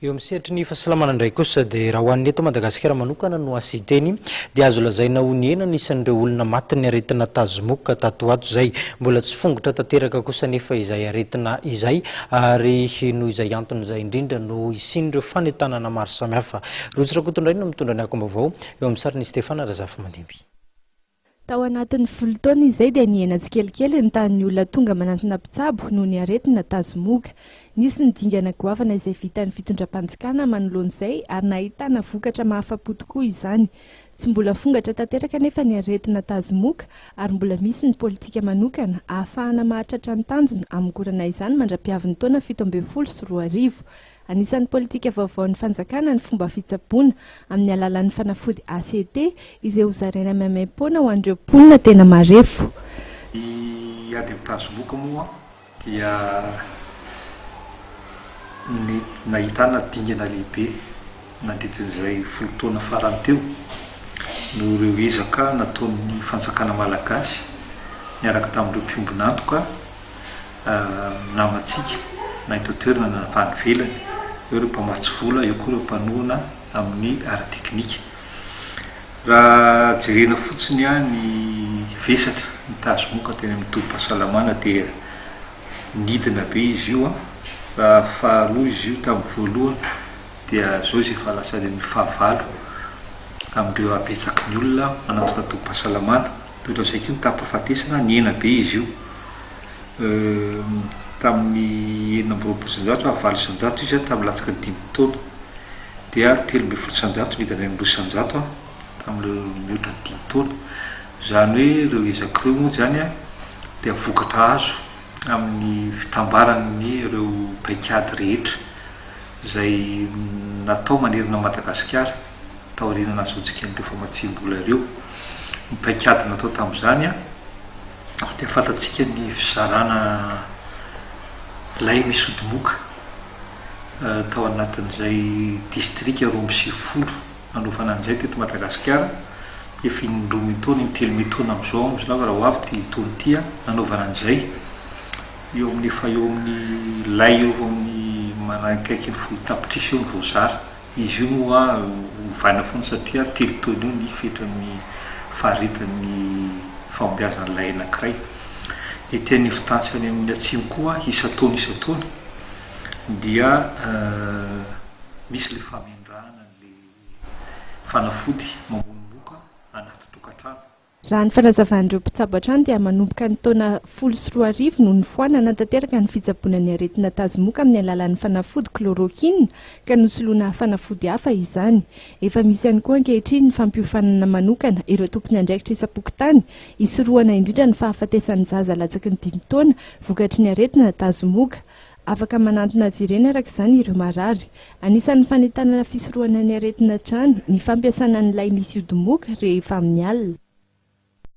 Eo amin'ny sehatra ny fahasalamana indray kosa dia raha ho an'ny eto Madagasikara manokana no asiteny dia azo lazaina ho ny ena anisan'ireo olona maty ny aretina tazomoka tato ato izay, mbola tsy fongotra tanteraka kosa nefa izay aretina izay, ary no izay antony izay indrindra no isin'ireo fanentanana maro samihafa. Rojo Rakotondray no mitondra ny akom-baovao eo amin'ny sariny Stefana Razafy Mandimby. Tao anatin'ny 10 taona izay dia niaina tsikelikely ny tahan'ny olona tonga manantona mpitsabo noho ny aretina tazomoka. Nisy ny dingana goavana izay vitan'ny fitondram-panjakana manoloan'izay ary nahitana vokatra mahafa-po tokoa izany. Tsy mbola fongatra tanteraka nefa ny aretina tazomoka ary mbola misy ny politika manokana ahafahana mahatratra ny tanjona amin'ny korana izany mandra-piavin'ny taona 17 Anisan'ny politika vaovaon'ny fanjakana ny fomba fitsaboana amin'ny alalan'ny fanafody ACT izay ho zaraina maimai-poana ho an'ireo mponina tena marefo. Ady amin'ny tazomoka moa dia nahitana dingana lehibe nandritran'izay 10 taona farany teo no ireo ezaka nataon'ny fanjakana malagasy miaraka tamin'ireo mpiombonantoka namatsika nahita toerana navany velany, eo ireo mpamatsy vola, eo koa ireo mpanoana amin'ny ara-teknika. Raha jerena fotsiny ny vesatra ny tazomoka teny amin'ny tobim-pahasalamana dia nidina be izy io. Raha fahaloha izy io tamin'ny voalohany dia zao izy efa lasa ny fahavalo amin'ireo abetsaky ny olona manatona tobim-pahasalamana. Toy izay koa ny tapa-fatesana niena be izy io. Tamin'ny 900 izy tamin'ny latsaka 5 taona dia 1300 nidina amin'ny 200 tamin'ireo mihoatra 5 taona. Zany hoe ireo ezaka ireo moa zany dia vokatra azo amin'ny fitambaran'ny ireo paikady rehetra izay natao manerana Madagasikara tao aoriana azotsika n'ireo famatsim-bola ireo. Ny paikady natao tamin'izany dia fantatsika ny fizarana lay misy odi-moka tao anatin'izay distrika 20 nanovana an'izay teto Madagasikara. Efa indroa taona, telo taona amin'izao raha ho avy ty taona ty nanovana an'izay. Eo amin'ny efa eo amin'ny lay eo amin'ny manakaiky ny 10 tapitrisa eo ny voazara. Izy io moa hovaina foana satria 3 taona io ny fetrany faharitan'ny fahombiazan'ny lay anankiray. Etian'ny fitansany amin'ny atsimo koa isa-taona dia misy le famendrahana le fanafody mamonomoka anaty tokantrano. Raha ny fanazavan'ireo mpitsabo an-trano dia manomboka ny taona 14 noho ny foana tanteraka ny fitsaboana ny aretina tazomoka amin'ny alalan'ny fanafody chloroquine ka nosoloana fanafody hafa izany. Efa misy ihany koa ankehitriny ny fampiofanana manokana ireo tompony andraikitra isam-pokotany hisoroana indrindra ny fahafatesan'ny zaza latsaky ny 5 taona vokatry ny aretina tazomoka. Afaka manantona azy ireny araka izany ireo marary. Anisan'ny fanentanana fisoroana ny aretina hatrany ny fampiasana ny lay misy odi-moka rehefa amin'ny alina.